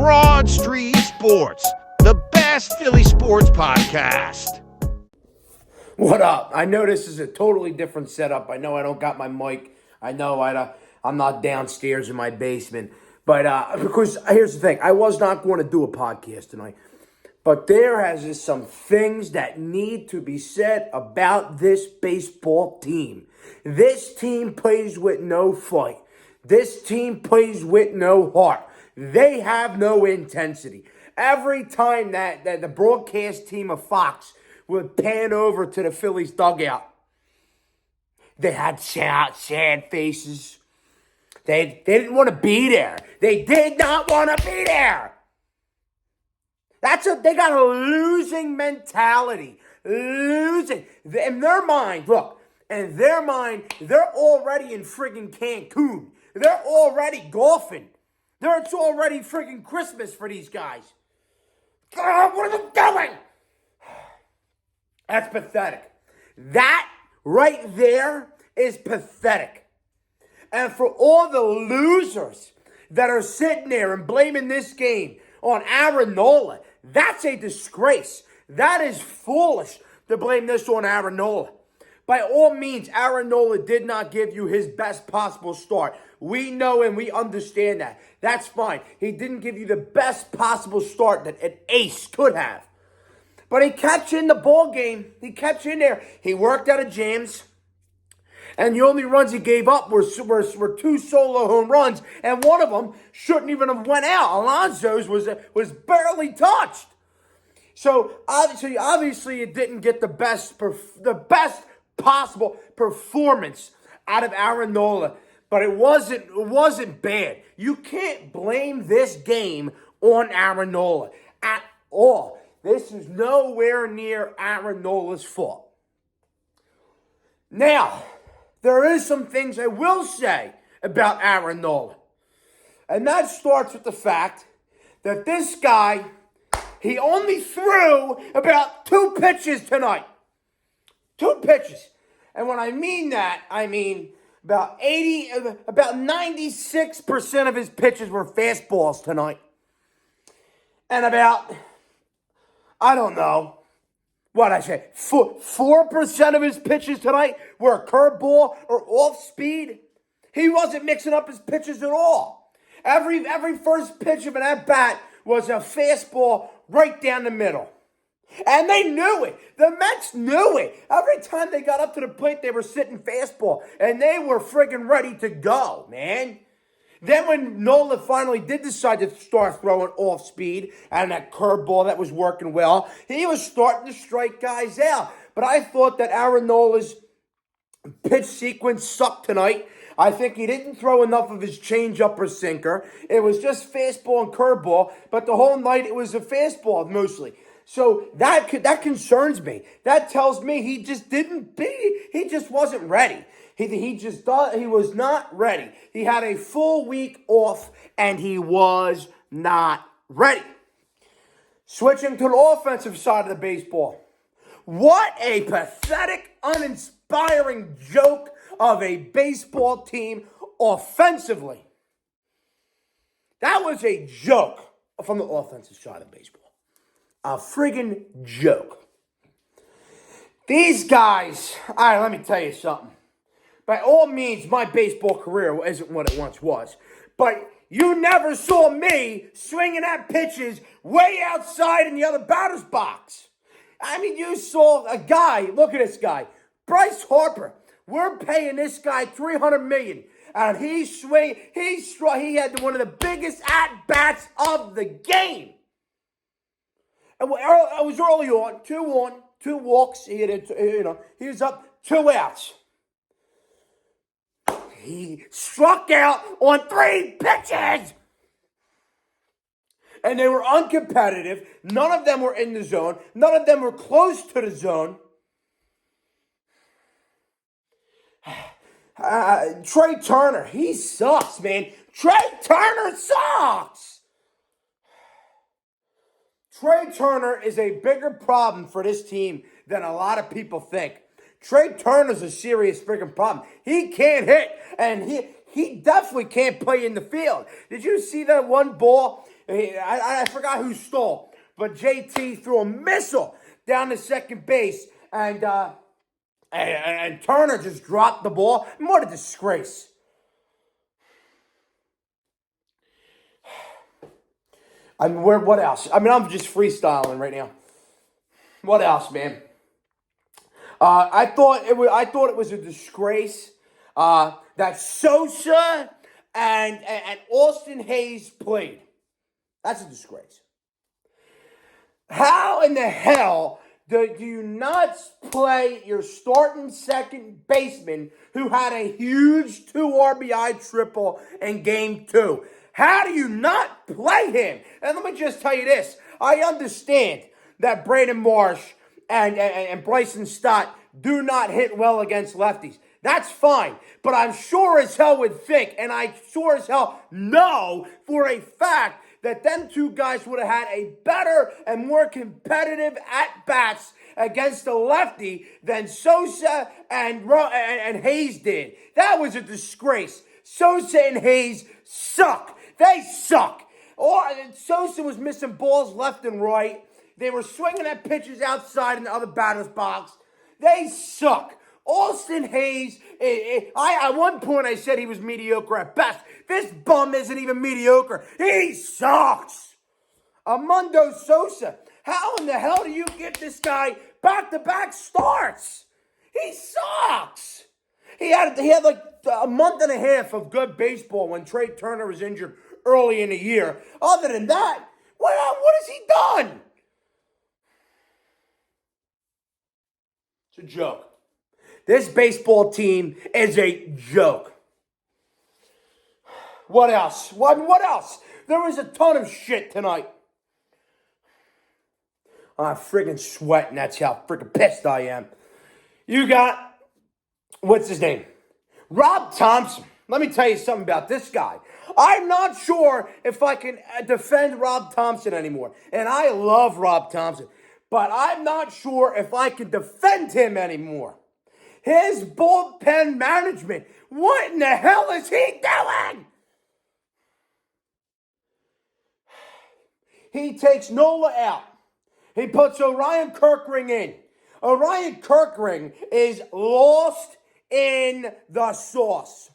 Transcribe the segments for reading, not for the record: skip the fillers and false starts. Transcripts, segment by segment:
Broad Street Sports, the best Philly sports podcast. What up? I know this is a totally different setup. I know I don't got my mic. I know I'm not downstairs in my basement. But because here's the thing, I was not going to do a podcast tonight. But there has some things that need to be said about this baseball team. This team plays with no fight. This team plays with no heart. They have no intensity. Every time that the broadcast team of Fox would pan over to the Phillies dugout, they had sad faces. They didn't want to be there. They did not want to be there. They got a losing mentality. Losing. In their mind, look, they're already in friggin' Cancun. They're already golfing. It's already friggin' Christmas for these guys. God, what are they doing? That's pathetic. That right there is pathetic. And for all the losers that are sitting there and blaming this game on Aaron Nola, that's a disgrace. That is foolish to blame this on Aaron Nola. By all means, Aaron Nola did not give you his best possible start. We know and we understand that. That's fine. He didn't give you the best possible start that an ace could have. But he kept you in the ball game. He kept you in there. He worked out of jams. And the only runs he gave up were two solo home runs, and one of them shouldn't even have went out. Alonso's was barely touched. So obviously, it didn't get the best possible performance out of Aaron Nola, but it wasn't bad. You can't blame this game on Aaron Nola at all. This is nowhere near Aaron Nola's fault. Now, there is some things I will say about Aaron Nola. And that starts with the fact that this guy, he only threw about 2 pitches tonight. 2 pitches. And when I mean that, I mean about 96% of his pitches were fastballs tonight. And about, I don't know, what I say, 4% of his pitches tonight were a curveball or off speed. He wasn't mixing up his pitches at all. Every first pitch of an at-bat was a fastball right down the middle. And they knew it. The Mets knew it. Every time they got up to the plate, they were sitting fastball. And they were friggin' ready to go, man. Then when Nola finally did decide to start throwing off speed and that curveball that was working well, he was starting to strike guys out. But I thought that Aaron Nola's pitch sequence sucked tonight. I think he didn't throw enough of his changeup or sinker. It was just fastball and curveball, but the whole night it was a fastball mostly. So that concerns me. That tells me he just wasn't ready. He was not ready. He had a full week off, and he was not ready. Switching to the offensive side of the baseball. What a pathetic, uninspiring joke of a baseball team offensively. That was a joke from the offensive side of baseball. A friggin' joke. These guys, all right, let me tell you something. By all means, my baseball career isn't what it once was. But you never saw me swinging at pitches way outside in the other batter's box. I mean, you saw a guy, look at this guy, Bryce Harper. We're paying this guy $300 million. And he had one of the biggest at-bats of the game. And it was early on, 2 walks. He was up 2 outs. He struck out on 3 pitches. And they were uncompetitive. None of them were in the zone. None of them were close to the zone. Trey Turner, he sucks, man. Trey Turner sucks. Trey Turner is a bigger problem for this team than a lot of people think. Trey Turner's a serious freaking problem. He can't hit, and he definitely can't play in the field. Did you see that one ball I forgot who stole, but JT threw a missile down to second base, and Turner just dropped the ball. What a disgrace. I mean, what else? I mean, I'm just freestyling right now. What else, man? I thought it was a disgrace that Sosa and Austin Hayes played. That's a disgrace. How in the hell do you not play your starting second baseman who had a huge 2 RBI triple in game 2? How do you not play him? And let me just tell you this. I understand that Brandon Marsh and Bryson Stott do not hit well against lefties. That's fine. But I'm sure as hell would think, and I sure as hell know for a fact, that them two guys would have had a better and more competitive at-bats against the lefty than Sosa and Hayes did. That was a disgrace. Sosa and Hayes suck. They suck. Sosa was missing balls left and right. They were swinging at pitches outside in the other batter's box. They suck. Austin Hayes, at one point I said he was mediocre at best. This bum isn't even mediocre. He sucks. Armando Sosa, how in the hell do you get this guy back-to-back starts? He sucks. He had like a month and a half of good baseball when Trey Turner was injured early in the year. Other than that, what has he done? It's a joke. This baseball team is a joke. What else? What else? There was a ton of shit tonight. I'm friggin' sweating. That's how friggin' pissed I am. You got, what's his name? Rob Thomson. Let me tell you something about this guy. I'm not sure if I can defend Rob Thomson anymore. And I love Rob Thomson. But I'm not sure if I can defend him anymore. His bullpen management. What in the hell is he doing? He takes Nola out. He puts Orion Kirkring in. Orion Kirkring is lost in the sauce.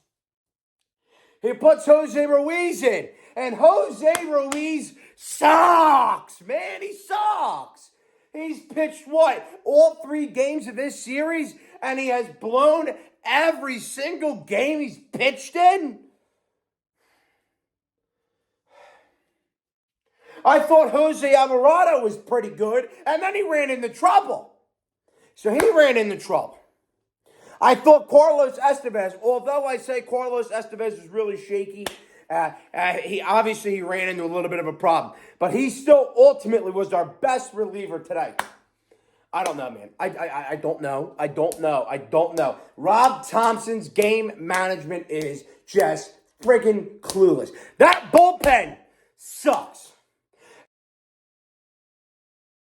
He puts Jose Ruiz in. And Jose Ruiz sucks, man. He sucks. He's pitched what? All 3 games of this series? And he has blown every single game he's pitched in? I thought Jose Alvarado was pretty good, and then he ran into trouble. I thought Carlos Estevez, although I say Carlos Estevez is really shaky, he ran into a little bit of a problem. But he still ultimately was our best reliever today. I don't know, man. I don't know. Rob Thompson's game management is just friggin' clueless. That bullpen sucks.